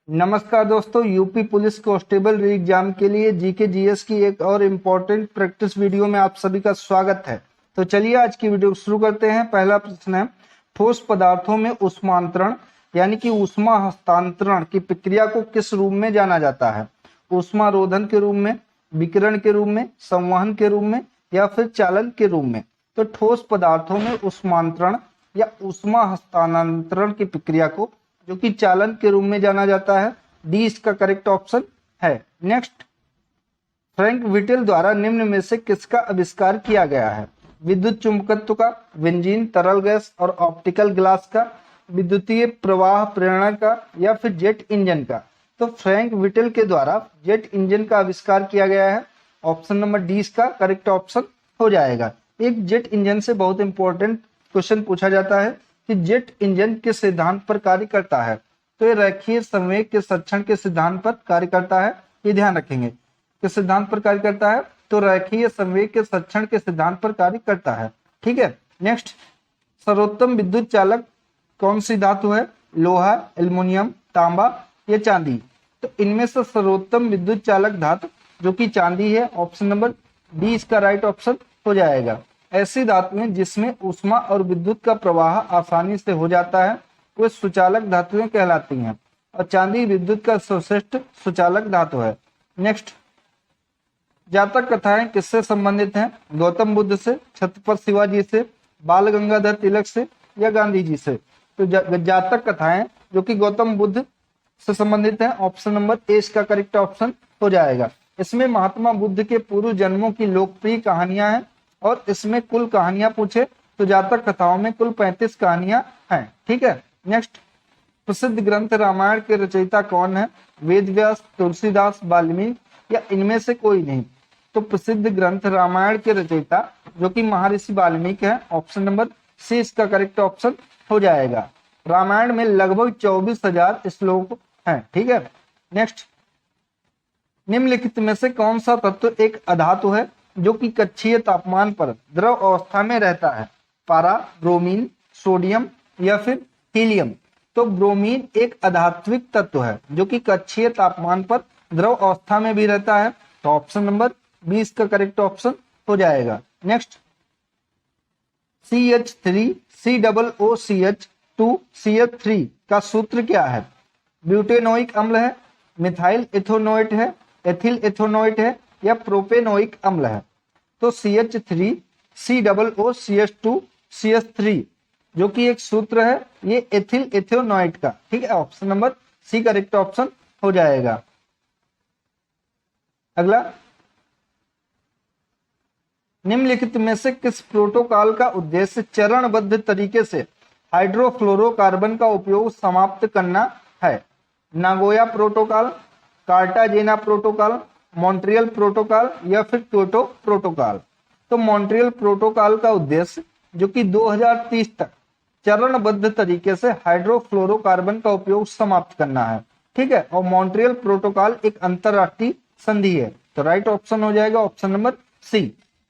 नमस्कार दोस्तों, UP police constable exam के लिए जीके जीएस की एक और इम्पोर्टेंट प्रैक्टिस वीडियो में आप सभी का स्वागत है। तो चलिए आज की वीडियो शुरू करते हैं। पहला प्रश्न है, ठोस पदार्थों में ऊष्मांतरण यानी कि ऊष्मा हस्तांतरण की प्रक्रिया को किस रूप में जाना जाता है? ऊष्मा रोधन के रूप में, विकिरण के रूप में, संवहन के रूप में या फिर चालन के रूप में? तो ठोस पदार्थों में ऊष्मांतरण या ऊष्मा हस्तांतरण की प्रक्रिया को जो कि चालन के रूप में जाना जाता है, डी इसका करेक्ट ऑप्शन है। नेक्स्ट, फ्रैंक विटेल द्वारा निम्न में से किसका आविष्कार किया गया है? विद्युत चुंबकत्व का, बेंजीन तरल गैस और ऑप्टिकल ग्लास का, विद्युतीय प्रवाह प्रेरणा का या फिर जेट इंजन का? तो फ्रैंक विटेल के द्वारा जेट इंजन का आविष्कार किया गया है। ऑप्शन नंबर डी इसका करेक्ट ऑप्शन हो जाएगा। एक जेट इंजन से बहुत इंपॉर्टेंट क्वेश्चन पूछा जाता है कि जेट इंजन किस सिद्धांत पर कार्य करता है? तो ये रैखिक संवेग के संरक्षण के सिद्धांत पर कार्य करता है, ये ध्यान रखेंगे। किस सिद्धांत पर कार्य करता है? तो रैखिक संवेग के संरक्षण के सिद्धांत पर कार्य करता है। ठीक है। नेक्स्ट, सर्वोत्तम विद्युत चालक कौन सी धातु है? लोहा, एल्युमिनियम, तांबा या चांदी? तो इनमें से सर्वोत्तम विद्युत चालक धातु जो कि चांदी है। ऑप्शन नंबर डी इसका राइट ऑप्शन हो जाएगा। ऐसी धातुएं जिसमें ऊष्मा और विद्युत का प्रवाह आसानी से हो जाता है वे सुचालक धातुएं कहलाती हैं और चांदी विद्युत का सर्वश्रेष्ठ सुचालक धातु है। नेक्स्ट, जातक कथाएं किससे संबंधित हैं? गौतम बुद्ध से, छत्रपति शिवाजी से, बाल गंगाधर तिलक से या गांधी जी से? तो जातक कथाएं जो कि गौतम बुद्ध से संबंधित है। ऑप्शन नंबर ए इसका करेक्ट ऑप्शन हो जाएगा। इसमें महात्मा बुद्ध के पूर्व जन्मों की लोकप्रिय कहानियां हैं और इसमें कुल कहानियां पूछे तो जातक कथाओं में कुल 35 कहानियां हैं। ठीक है। नेक्स्ट, प्रसिद्ध ग्रंथ रामायण के रचयिता कौन है? वेद व्यास, तुलसीदास, वाल्मीकि या इनमें से कोई नहीं? तो प्रसिद्ध ग्रंथ रामायण के रचयिता जो कि महर्षि वाल्मीकि है। ऑप्शन नंबर सी इसका करेक्ट ऑप्शन हो जाएगा। रामायण में लगभग 24,000 श्लोक हैं। ठीक है। नेक्स्ट, निम्नलिखित में से कौन सा तत्व एक अधातु है जो कि कक्षीय तापमान पर द्रव अवस्था में रहता है? पारा, ब्रोमीन, सोडियम या फिर हीलियम? तो ब्रोमीन एक अधात्विक तत्व है जो कि कक्षीय तापमान पर द्रव अवस्था में भी रहता है। तो ऑप्शन नंबर 20 का करेक्ट ऑप्शन हो जाएगा। नेक्स्ट, CH3 COOCH2 CH3 का सूत्र क्या है? ब्यूटेनोइक अम्ल है, मिथाइल एथोनोएट है, एथिल एथोनोएट है या प्रोपेनोइक अम्ल है? तो CH3 COOCH2 CH3 जो कि एक सूत्र है, ये एथिल एथोनोएट का। ठीक है। Option number C correct option हो जाएगा। अगला, निम्नलिखित में से किस प्रोटोकॉल का उद्देश्य चरणबद्ध तरीके से हाइड्रोफ्लोरोकार्बन का उपयोग समाप्त करना है? Nagoya protocol, Cartagena protocol, Montreal protocol या फिर क्योटो प्रोटोकॉल? तो मॉन्ट्रियल प्रोटोकॉल का उद्देश्य जो कि 2030 तक चरणबद्ध तरीके से हाइड्रोफ्लोरोकार्बन का उपयोग समाप्त करना है। ठीक है। और मॉन्ट्रियल प्रोटोकॉल एक अंतरराष्ट्रीय संधि है। तो राइट ऑप्शन हो जाएगा option number C.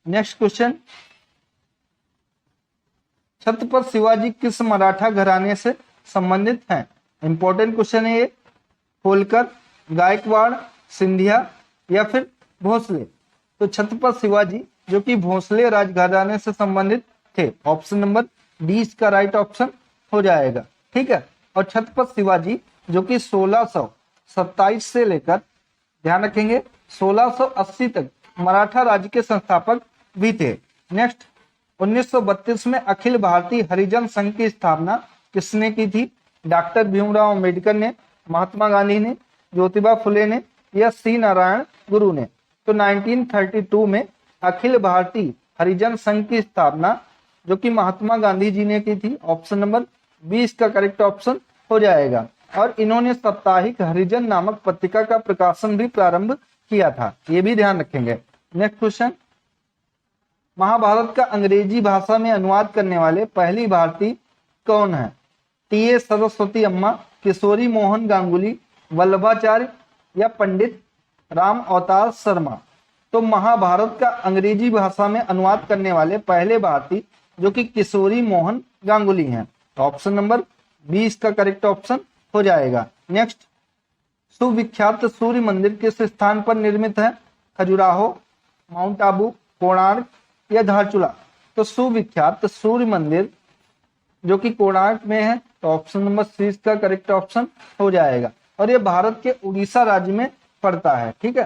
Next question, Chhatrapati Shivaji किस मराठा घराने से संबंधित हैं? इंपॉर्टेंट क्वेश्चन है ये। होलकर, गायकवाड़, सिंधिया या फिर भोसले? तो छत्रपति शिवाजी जो कि भोसले राजघराने से संबंधित थे। ऑप्शन नंबर डी इसका राइट ऑप्शन हो जाएगा। ठीक है। और छत्रपति शिवाजी जो कि 1627 से लेकर, ध्यान रखेंगे, 1680 तक मराठा राज्य के संस्थापक भी थे। नेक्स्ट, 1932 में अखिल भारतीय हरिजन संघ की स्थापना किसने की थी? डॉक्टर भीमराव अम्बेडकर ने, महात्मा गांधी ने, ज्योतिबा फुले ने या सी नारायण गुरु ने? तो 1932 में अखिल भारतीय हरिजन संघ की स्थापना जो कि महात्मा गांधी जी ने की थी। ऑप्शन नंबर 20 का करेक्ट ऑप्शन हो जाएगा। और इन्होंने साप्ताहिक हरिजन नामक पत्रिका का प्रकाशन भी प्रारंभ किया था, ये भी ध्यान रखेंगे। नेक्स्ट क्वेश्चन, महाभारत का अंग्रेजी भाषा में अनुवाद करने वाले पहली भारतीय कौन है? टी ए सरस्वती अम्मा, किशोरी मोहन गांगुली, वल्लभाचार्य या पंडित राम अवतार शर्मा? तो महाभारत का अंग्रेजी भाषा में अनुवाद करने वाले पहले भारतीय जो कि किशोरी मोहन गांगुली हैं। ऑप्शन नंबर 20 का करेक्ट ऑप्शन हो जाएगा। नेक्स्ट, सुविख्यात सूर्य मंदिर किस स्थान पर निर्मित है? खजुराहो, माउंट आबू, कोणार्क या धारचूला? तो सुविख्यात सूर्य मंदिर जो कि कोणार्क में है, तो ऑप्शन नंबर सी इसका करेक्ट ऑप्शन हो जाएगा। और ये भारत के उड़ीसा राज्य में पड़ता है। ठीक है,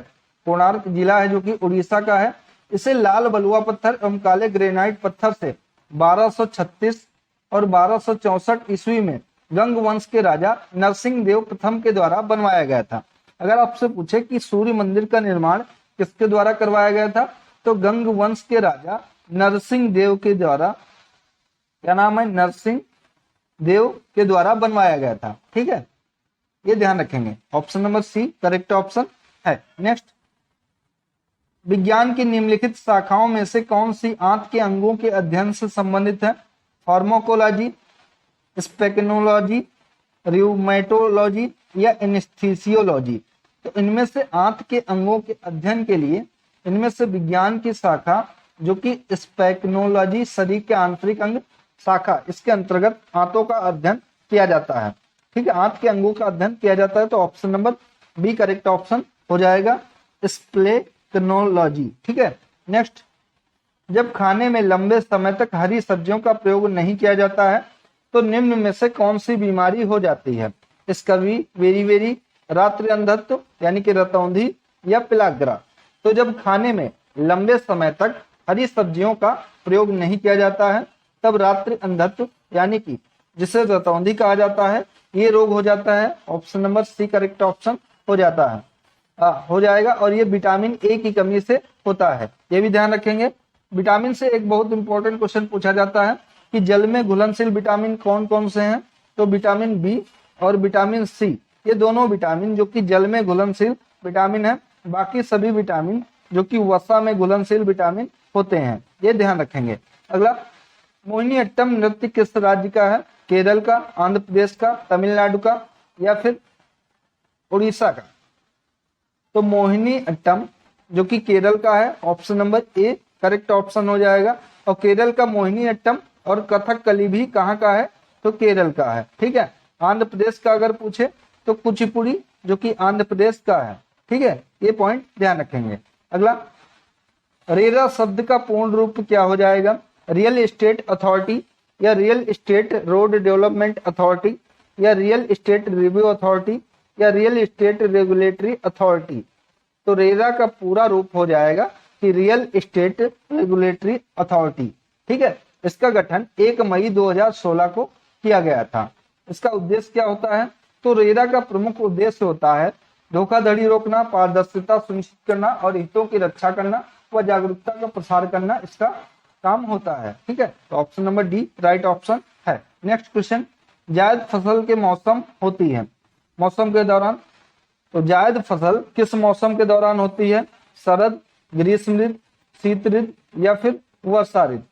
कोणार्क जिला है जो कि उड़ीसा का है। इसे लाल बलुआ पत्थर एवं काले ग्रेनाइट पत्थर से 1236 और 1264 ईस्वी में गंग वंश के राजा नरसिंह देव प्रथम के द्वारा बनवाया गया था। अगर आपसे पूछे कि सूर्य मंदिर का निर्माण किसके द्वारा करवाया गया था, तो गंग वंश के राजा नरसिंह देव के द्वारा, क्या नाम है, नरसिंह देव के द्वारा बनवाया गया था। ठीक है, ये ध्यान रखेंगे। Option number C correct option है। नेक्स्ट, विज्ञान की निम्नलिखित शाखाओं में से कौन सी आंत के अंगों के अध्ययन से संबंधित है? फार्माकोलॉजी, स्पेक्नोलॉजी, रियूमेटोलॉजी या एनेस्थीसियोलॉजी? तो इनमें से आंत के अंगों के अध्ययन के लिए इनमें से विज्ञान की शाखा जो कि स्पेक्नोलॉजी, शरीर के आंतरिक अंग शाखा, इसके अंतर्गत आंतों का अध्ययन किया जाता है। ठीक है, आंत के अंगों का अध्ययन किया जाता है, तो option number B correct option हो जाएगा, स्प्लेक्नोलॉजी। ठीक है, नेक्स्ट, जब खाने में लंबे समय तक हरी सब्जियों का प्रयोग नहीं किया जाता है तो निम्न में से कौन सी बीमारी हो जाती है? स्कर्वी, वेरी, रात्रि अंधत्व यानी कि रतौंधी या पिलाग्रा? तो जब खाने में लंबे समय तक हरी सब्जियों का प्रयोग नहीं किया जाता है तब रात्रि अंधत्व यानी कि जिसे रतौंधी कहा जाता है, ये रोग हो जाता है। Option number C correct option हो जाता है, हो जाएगा। और ये विटामिन ए की कमी से होता है, ये भी ध्यान रखेंगे। विटामिन से एक बहुत इंपॉर्टेंट क्वेश्चन पूछा जाता है कि जल में घुलनशील विटामिन कौन कौन से हैं? तो विटामिन बी और विटामिन सी, ये दोनों विटामिन जो कि जल में घुलनशील विटामिन है। बाकी सभी विटामिन जो कि वसा में घुलनशील विटामिन होते हैं, ये ध्यान रखेंगे। अगला, मोहिनीअट्टम नृत्य किस राज्य का है? केरल का, आंध्र प्रदेश का, तमिलनाडु का या फिर उड़ीसा का? तो मोहिनीअट्टम जो कि केरल का है, option number A correct option हो जाएगा। और केरल का मोहिनीअट्टम और कथकली भी कहाँ का है? तो केरल का है। ठीक है, आंध्र प्रदेश का अगर पूछे तो कुचिपुड़ी जो कि आंध्र प्रदेश का है। ठीक है, ये पॉइंट ध्यान रखेंगे। अगला, रेरा शब्द का पूर्ण रूप क्या हो जाएगा? रियल एस्टेट अथॉरिटी या real estate road development authority या रियल एस्टेट रिव्यू अथॉरिटी या रियल एस्टेट रेगुलेटरी अथॉरिटी? तो रेरा का पूरा रूप हो जाएगा कि रियल एस्टेट रेगुलेटरी अथॉरिटी। ठीक है, इसका गठन 1 मई 2016 को किया गया था। इसका उद्देश्य क्या होता है? तो रेरा का प्रमुख उद्देश्य होता है धोखाधड़ी रोकना, पारदर्शिता सुनिश्चित करना और हितों की रक्षा करना व जागरूकता का प्रसार करना इसका काम होता है। ठीक है, तो option number D right option है। नेक्स्ट क्वेश्चन, जायद फसल के मौसम होती है मौसम के दौरान? तो जायद फसल किस मौसम के दौरान होती है? शरद, ग्रीष्म ऋतु, शीत ऋतु या फिर वर्षा ऋतु?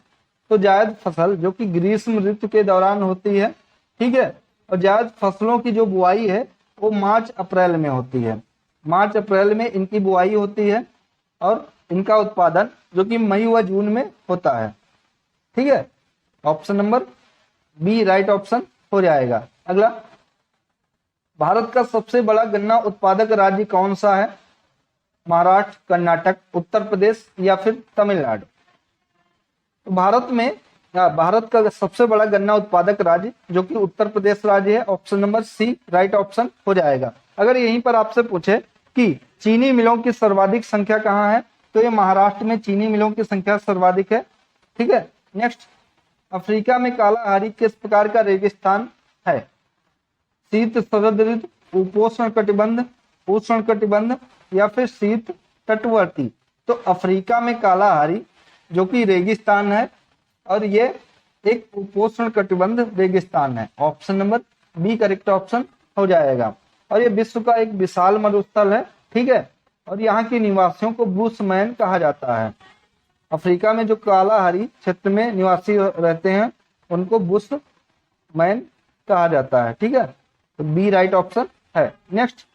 तो जायद फसल जो कि ग्रीष्म ऋतु के दौरान होती है। ठीक है, और जायद फसलों की जो बुआई है वो मार्च अप्रैल में होती है। मार्च अप्रैल में इनकी बुआई होती है और इनका उत्पादन जो कि मई व जून में होता है। ठीक है, option number B right option हो जाएगा। अगला, भारत का सबसे बड़ा गन्ना उत्पादक राज्य कौन सा है? महाराष्ट्र, कर्नाटक, उत्तर प्रदेश या फिर तमिलनाडु? तो भारत का सबसे बड़ा गन्ना उत्पादक राज्य जो कि उत्तर प्रदेश राज्य है। Option number C right option हो जाएगा। अगर यहीं पर आपसे पूछे कि चीनी मिलों की सर्वाधिक संख्या कहाँ है, तो ये महाराष्ट्र में चीनी मिलों की संख्या सर्वाधिक है। ठीक है, नेक्स्ट, अफ्रीका में कालाहारी किस प्रकार का रेगिस्तान है? शीत शरद ऋतु, उपोष्ण कटिबंध, उष्ण कटिबंध या फिर शीत तटवर्ती? तो अफ्रीका में कालाहारी जो कि रेगिस्तान है और ये एक उपोष्ण कटिबंध रेगिस्तान है। Option number B correct option हो जाएगा। और ये विश्व का एक विशाल मरुस्थल है। ठीक है, और यहाँ के निवासियों को बुशमैन कहा जाता है। अफ्रीका में जो कालाहारी क्षेत्र में निवासी रहते हैं उनको बुशमैन कहा जाता है। ठीक है, तो बी राइट ऑप्शन है। नेक्स्ट,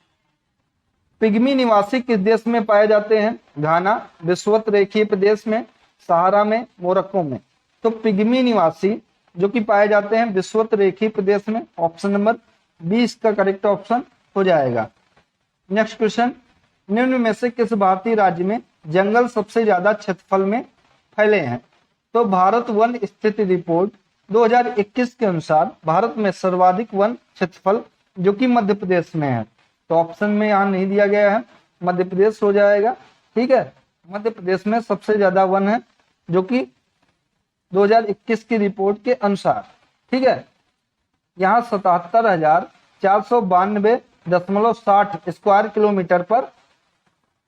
पिग्मी निवासी किस देश में पाए जाते हैं? घाना, विषुवत रेखीय प्रदेश में, सहारा में, मोरक्को में? तो पिग्मी निवासी जो कि पाए जाते हैं विषुवत रेखीय प्रदेश में। ऑप्शन नंबर बी इसका करेक्ट ऑप्शन हो जाएगा। नेक्स्ट क्वेश्चन, निम्न में से किस भारतीय राज्य में जंगल सबसे ज्यादा क्षेत्रफल में फैले हैं? तो भारत वन स्थिति रिपोर्ट 2021 के अनुसार भारत में सर्वाधिक वन क्षेत्रफल जो कि मध्य प्रदेश में है। तो ऑप्शन में यहाँ नहीं दिया गया है, मध्य प्रदेश हो जाएगा। ठीक है, मध्य प्रदेश में सबसे ज्यादा वन है जो कि 2021 की रिपोर्ट के अनुसार। ठीक है, यहाँ 77,492.60 स्क्वायर किलोमीटर पर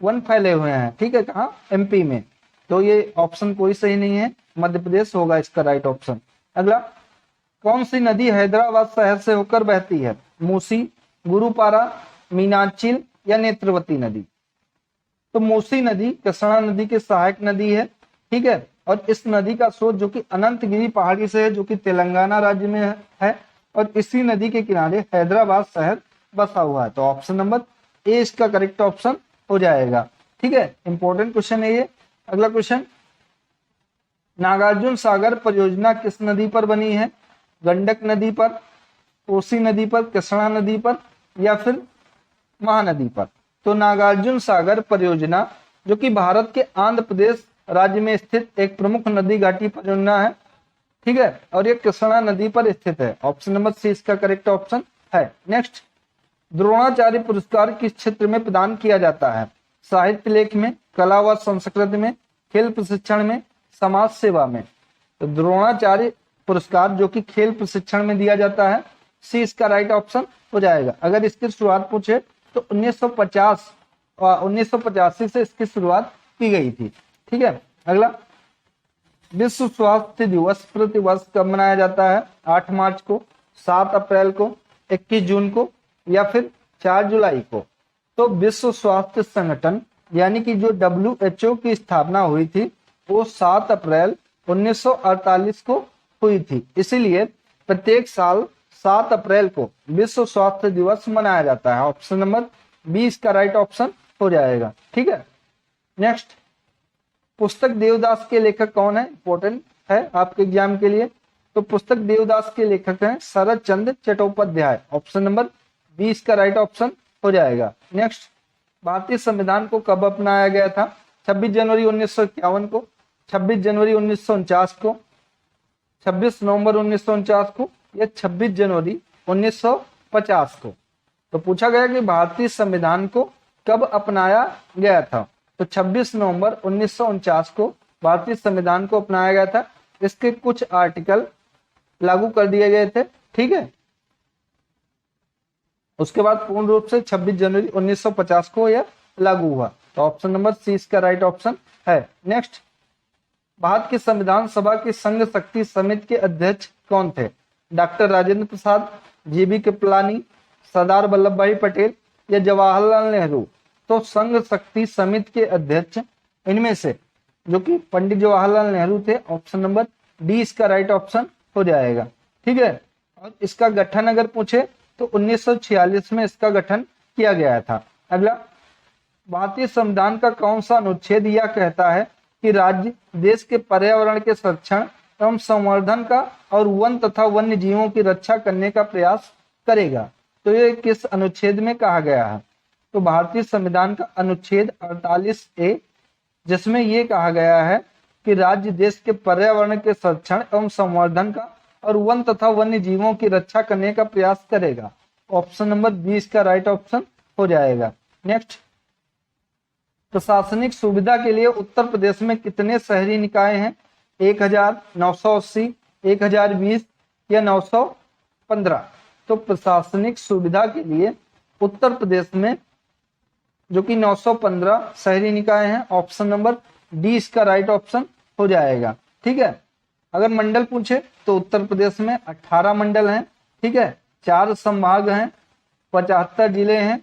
वन फैले हुए हैं। ठीक है, कहाँ? एमपी में। तो ये ऑप्शन कोई सही नहीं है, मध्य प्रदेश होगा इसका राइट ऑप्शन। अगला, कौन सी नदी हैदराबाद शहर से होकर बहती है? मूसी, गुरुपारा, मीनाचिल या नेत्रवती नदी? तो मूसी नदी कृष्णा नदी की सहायक नदी है। ठीक है, और इस नदी का स्रोत जो कि अनंतगिरी पहाड़ी से है जो कि तेलंगाना राज्य में है और इसी नदी के किनारे हैदराबाद शहर बसा हुआ है। तो ऑप्शन नंबर ए इसका करेक्ट ऑप्शन हो जाएगा। ठीक है, इंपॉर्टेंट क्वेश्चन है ये। अगला क्वेश्चन, नागार्जुन सागर परियोजना किस नदी पर बनी है? गंडक नदी पर, कोसी नदी पर, कृष्णा नदी पर या फिर महानदी पर? तो नागार्जुन सागर परियोजना जो कि भारत के आंध्र प्रदेश राज्य में स्थित एक प्रमुख नदी घाटी परियोजना है। ठीक है, और ये कृष्णा नदी पर स्थित है। ऑप्शन नंबर सी इसका करेक्ट ऑप्शन है। नेक्स्ट, द्रोणाचार्य पुरस्कार किस क्षेत्र में प्रदान किया जाता है? साहित्य लेख में, कला व संस्कृत में, खेल प्रशिक्षण में, समाज सेवा में? तो द्रोणाचार्य पुरस्कार जो कि खेल प्रशिक्षण में दिया जाता है, सी इसका राइट ऑप्शन हो जाएगा। अगर इसकी शुरुआत पूछे तो 1950 और 1985 से इसकी शुरुआत की गई थी। ठीक है, अगला, विश्व स्वास्थ्य दिवस प्रति वर्ष कब मनाया जाता है? 8 मार्च को, 7 अप्रैल को, 21 जून को या फिर 4 जुलाई को? तो विश्व स्वास्थ्य संगठन यानी कि जो WHO की स्थापना हुई थी वो 7 अप्रैल 1948 को हुई थी। इसीलिए प्रत्येक साल 7 अप्रैल को विश्व स्वास्थ्य दिवस मनाया जाता है। ऑप्शन नंबर 20 का राइट ऑप्शन हो जाएगा। ठीक है, नेक्स्ट, पुस्तक देवदास के लेखक कौन है? इंपॉर्टेंट है आपके एग्जाम के लिए। तो पुस्तक देवदास के लेखक हैं शरद चंद्र चट्टोपाध्याय। ऑप्शन नंबर 20 का राइट ऑप्शन हो जाएगा। नेक्स्ट, भारतीय संविधान को कब अपनाया गया था? 26 जनवरी 1951 को, 26 जनवरी 1949 को, 26 नवंबर 1949 को या 26 जनवरी 1950 को? तो पूछा गया कि भारतीय संविधान को कब अपनाया गया था? तो 26 नवंबर 1949 को भारतीय संविधान को अपनाया गया था। इसके कुछ आर्टिकल लागू कर दिए गए थे। ठीक है, उसके बाद पूर्ण रूप से 26 जनवरी 1950 को यह लागू हुआ। तो ऑप्शन नंबर सी इसका राइट ऑप्शन है। नेक्स्ट, भारत की संविधान सभा की संघ शक्ति समिति के अध्यक्ष कौन थे? डॉक्टर राजेंद्र प्रसाद, जीबी कृपलानी, सरदार वल्लभ भाई पटेल या जवाहरलाल नेहरू? तो संघ शक्ति समिति के अध्यक्ष इनमें से जो कि पंडित जवाहरलाल नेहरू थे। ऑप्शन नंबर डी इसका राइट ऑप्शन हो जाएगा। ठीक है, और इसका गठन अगर पूछे तो 1946 में इसका गठन किया गया था। अगला, भारतीय संविधान का कौन सा अनुच्छेद यह कहता है कि राज्य देश के पर्यावरण के संरक्षण एवं संवर्धन का और वन तथा वन्य जीवों की रक्षा करने का प्रयास करेगा? तो ये किस अनुच्छेद में कहा गया है? तो भारतीय संविधान का अनुच्छेद 48A, जिसमें यह कहा गया है कि राज्य देश के पर्यावरण के संरक्षण एवं संवर्धन का और वन तथा वन्य जीवों की रक्षा करने का प्रयास करेगा। ऑप्शन नंबर 20 का राइट ऑप्शन हो जाएगा। नेक्स्ट, प्रशासनिक सुविधा के लिए उत्तर प्रदेश में कितने शहरी निकाय हैं? 1000, 980, 1020 या 915? तो प्रशासनिक सुविधा के लिए उत्तर प्रदेश में जो कि 915 शहरी निकाय हैं। ऑप्शन नंबर डी इसका राइट ऑप्शन हो जाएगा। ठीक है, अगर मंडल पूछे तो उत्तर प्रदेश में 18 मंडल हैं। ठीक है, 4 संभाग हैं, 75 जिले हैं,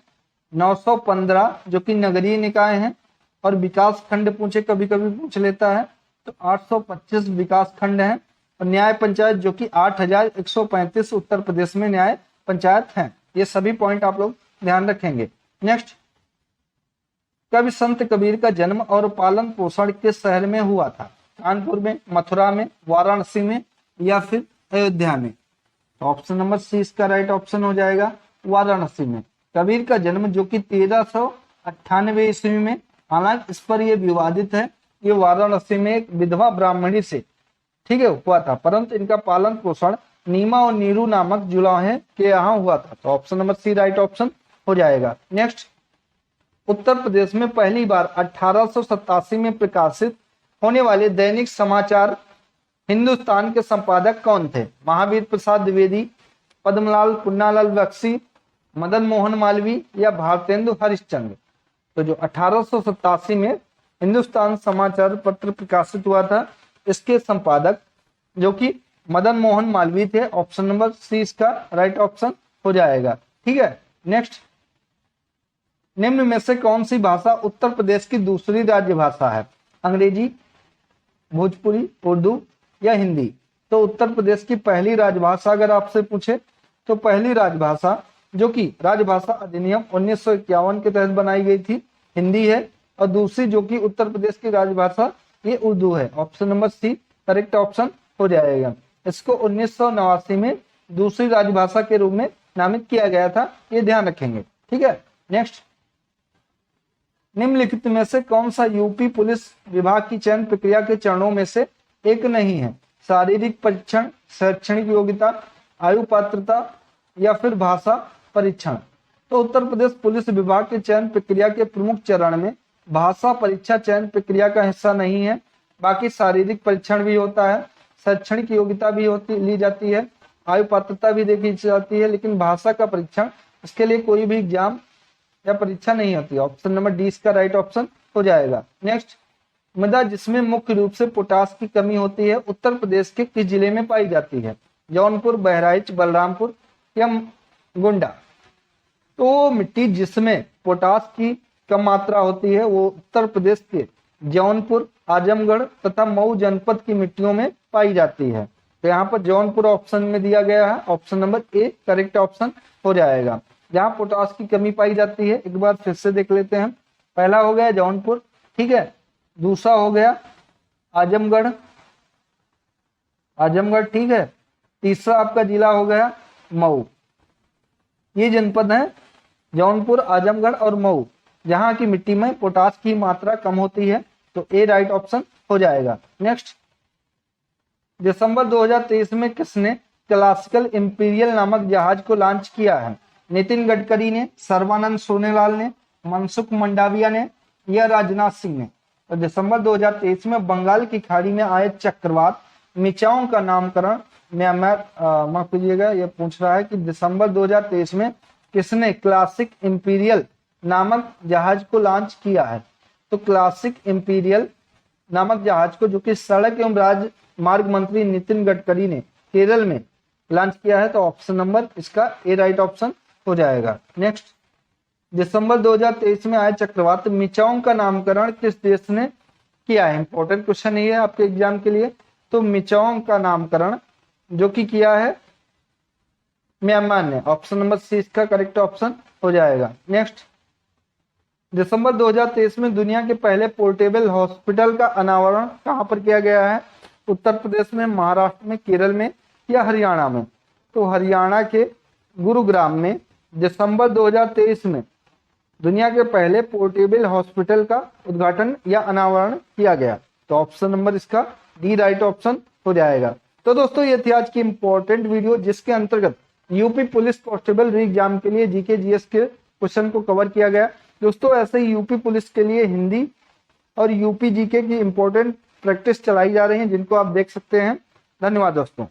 915 जो कि नगरीय निकाय हैं और विकास खंड पूछे कभी कभी पूछ लेता है तो 825 विकास खंड हैं और न्याय पंचायत जो कि 8135 उत्तर प्रदेश में न्याय पंचायत हैं। ये सभी पॉइंट आप लोग ध्यान रखेंगे। नेक्स्ट, कवि संत कबीर का जन्म और पालन पोषण किस शहर में हुआ था? कानपुर में, मथुरा में, वाराणसी में या फिर अयोध्या में? तो ऑप्शन नंबर सी इसका राइट ऑप्शन हो जाएगा, वाराणसी में। कबीर का जन्म जो कि 1398 ईस्वी में, हालांकि इस पर यह विवादित है, ये वाराणसी में एक विधवा ब्राह्मणी से, ठीक है, हुआ था, परंतु इनका पालन पोषण नीमा और नीरू नामक जुलाहे के यहाँ हुआ था। तो option number C right option हो जाएगा। नेक्स्ट, उत्तर प्रदेश में पहली बार 1887 में प्रकाशित होने वाले दैनिक समाचार हिंदुस्तान के संपादक कौन थे? महावीर प्रसाद द्विवेदी, पद्मलाल पुन्नालाल बख्शी, मदन मोहन मालवीय या भारतेंदु हरिश्चंद्र? तो जो 1887 में हिंदुस्तान समाचार पत्र प्रकाशित हुआ था, इसके संपादक जो कि मदन मोहन मालवीय थे। ऑप्शन नंबर सी इसका राइट ऑप्शन हो जाएगा। ठीक है। नेक्स्ट, निम्न में से कौन सी भाषा उत्तर प्रदेश की दूसरी राज्य भाषा है? अंग्रेजी, भोजपुरी, उर्दू या हिंदी? तो उत्तर प्रदेश की पहली राजभाषा अगर आपसे पूछे तो पहली राजभाषा जो कि राजभाषा अधिनियम 1951 के तहत बनाई गई थी, हिंदी है, और दूसरी जो कि उत्तर प्रदेश की राजभाषा ये उर्दू है। Option number C correct option हो जाएगा। इसको 1989 में दूसरी राजभाषा के रूप में नामित किया गया था, ये ध्यान रखेंगे। ठीक है। नेक्स्ट, निम्नलिखित में से कौन सा यूपी पुलिस विभाग की चयन प्रक्रिया के चरणों में से एक नहीं है? शारीरिक परीक्षण, शैक्षणिक योग्यता, आयु पात्रता या फिर भाषा परीक्षण? तो उत्तर प्रदेश पुलिस विभाग के चयन प्रक्रिया के प्रमुख चरण में भाषा परीक्षा चयन प्रक्रिया का हिस्सा नहीं है। बाकी शारीरिक परीक्षण भी होता है, शैक्षणिक योग्यता भी ली जाती है, आयु पात्रता भी देखी जाती है, लेकिन भाषा का परीक्षण इसके लिए कोई भी एग्जाम या परीक्षा नहीं होती। ऑप्शन नंबर डी इसका राइट ऑप्शन हो जाएगा। नेक्स्ट, मृदा जिसमें मुख्य रूप से पोटास की कमी होती है उत्तर प्रदेश के किस जिले में पाई जाती है? जौनपुर, बहराइच, बलरामपुर या गोंडा? तो मिट्टी जिसमें पोटास की कम मात्रा होती है वो उत्तर प्रदेश के जौनपुर, आजमगढ़ तथा मऊ जनपद की मिट्टियों में पाई जाती है। तो यहाँ पर जौनपुर ऑप्शन में दिया गया है, option number A correct option हो जाएगा। जहाँ पोटास की कमी पाई जाती है, एक बार फिर से देख लेते हैं। पहला हो गया जौनपुर, ठीक है, दूसरा हो गया आजमगढ़, ठीक है, तीसरा आपका जिला हो गया मऊ। ये जनपद है जौनपुर, आजमगढ़ और मऊ, जहां की मिट्टी में पोटास की मात्रा कम होती है। तो ए राइट ऑप्शन हो जाएगा। नेक्स्ट, दिसंबर 2023 में किसने क्लासिकल इंपीरियल नामक जहाज को लॉन्च किया है? नितिन गडकरी ने, सर्बानंद सोनोवाल ने, मनसुख मंडाविया ने या राजनाथ सिंह ने? तो दिसंबर 2023 में बंगाल की खाड़ी में आए चक्रवात मिचाओ का नामकरण माफ कीजिएगा, ये पूछ रहा है कि दिसंबर 2023 में किसने क्लासिक इंपीरियल नामक जहाज को लॉन्च किया है? तो क्लासिक इंपीरियल नामक जहाज को जो कि सड़क एवं राजमार्ग मंत्री नितिन गडकरी ने केरल में लॉन्च किया है। तो ऑप्शन नंबर इसका ए राइट ऑप्शन हो जाएगा। नेक्स्ट, दिसंबर 2023 में आए चक्रवात मिचाओ का नामकरण किस देश ने किया है? इंपॉर्टेंट क्वेश्चन ये है आपके एग्जाम के लिए। तो मिचाओ का नामकरण जो कि किया है म्यांमार ने। ऑप्शन नंबर सी इसका करेक्ट ऑप्शन हो जाएगा। नेक्स्ट, दिसंबर 2023 में दुनिया के पहले पोर्टेबल हॉस्पिटल का अनावरण कहां पर किया गया है? उत्तर प्रदेश में, महाराष्ट्र में, केरल में या हरियाणा में? तो हरियाणा के गुरुग्राम में दिसंबर 2023 में दुनिया के पहले पोर्टेबल हॉस्पिटल का उद्घाटन या अनावरण किया गया। तो ऑप्शन नंबर इसका डी राइट ऑप्शन हो जाएगा। तो दोस्तों ये थी आज की इंपॉर्टेंट वीडियो जिसके अंतर्गत यूपी पुलिस कांस्टेबल री एग्जाम के लिए जीके जीएस के क्वेश्चन को कवर किया गया। दोस्तों ऐसे ही यूपी पुलिस के लिए हिंदी और यूपी जीके की इंपॉर्टेंट प्रैक्टिस चलाई जा रही है जिनको आप देख सकते हैं। धन्यवाद दोस्तों।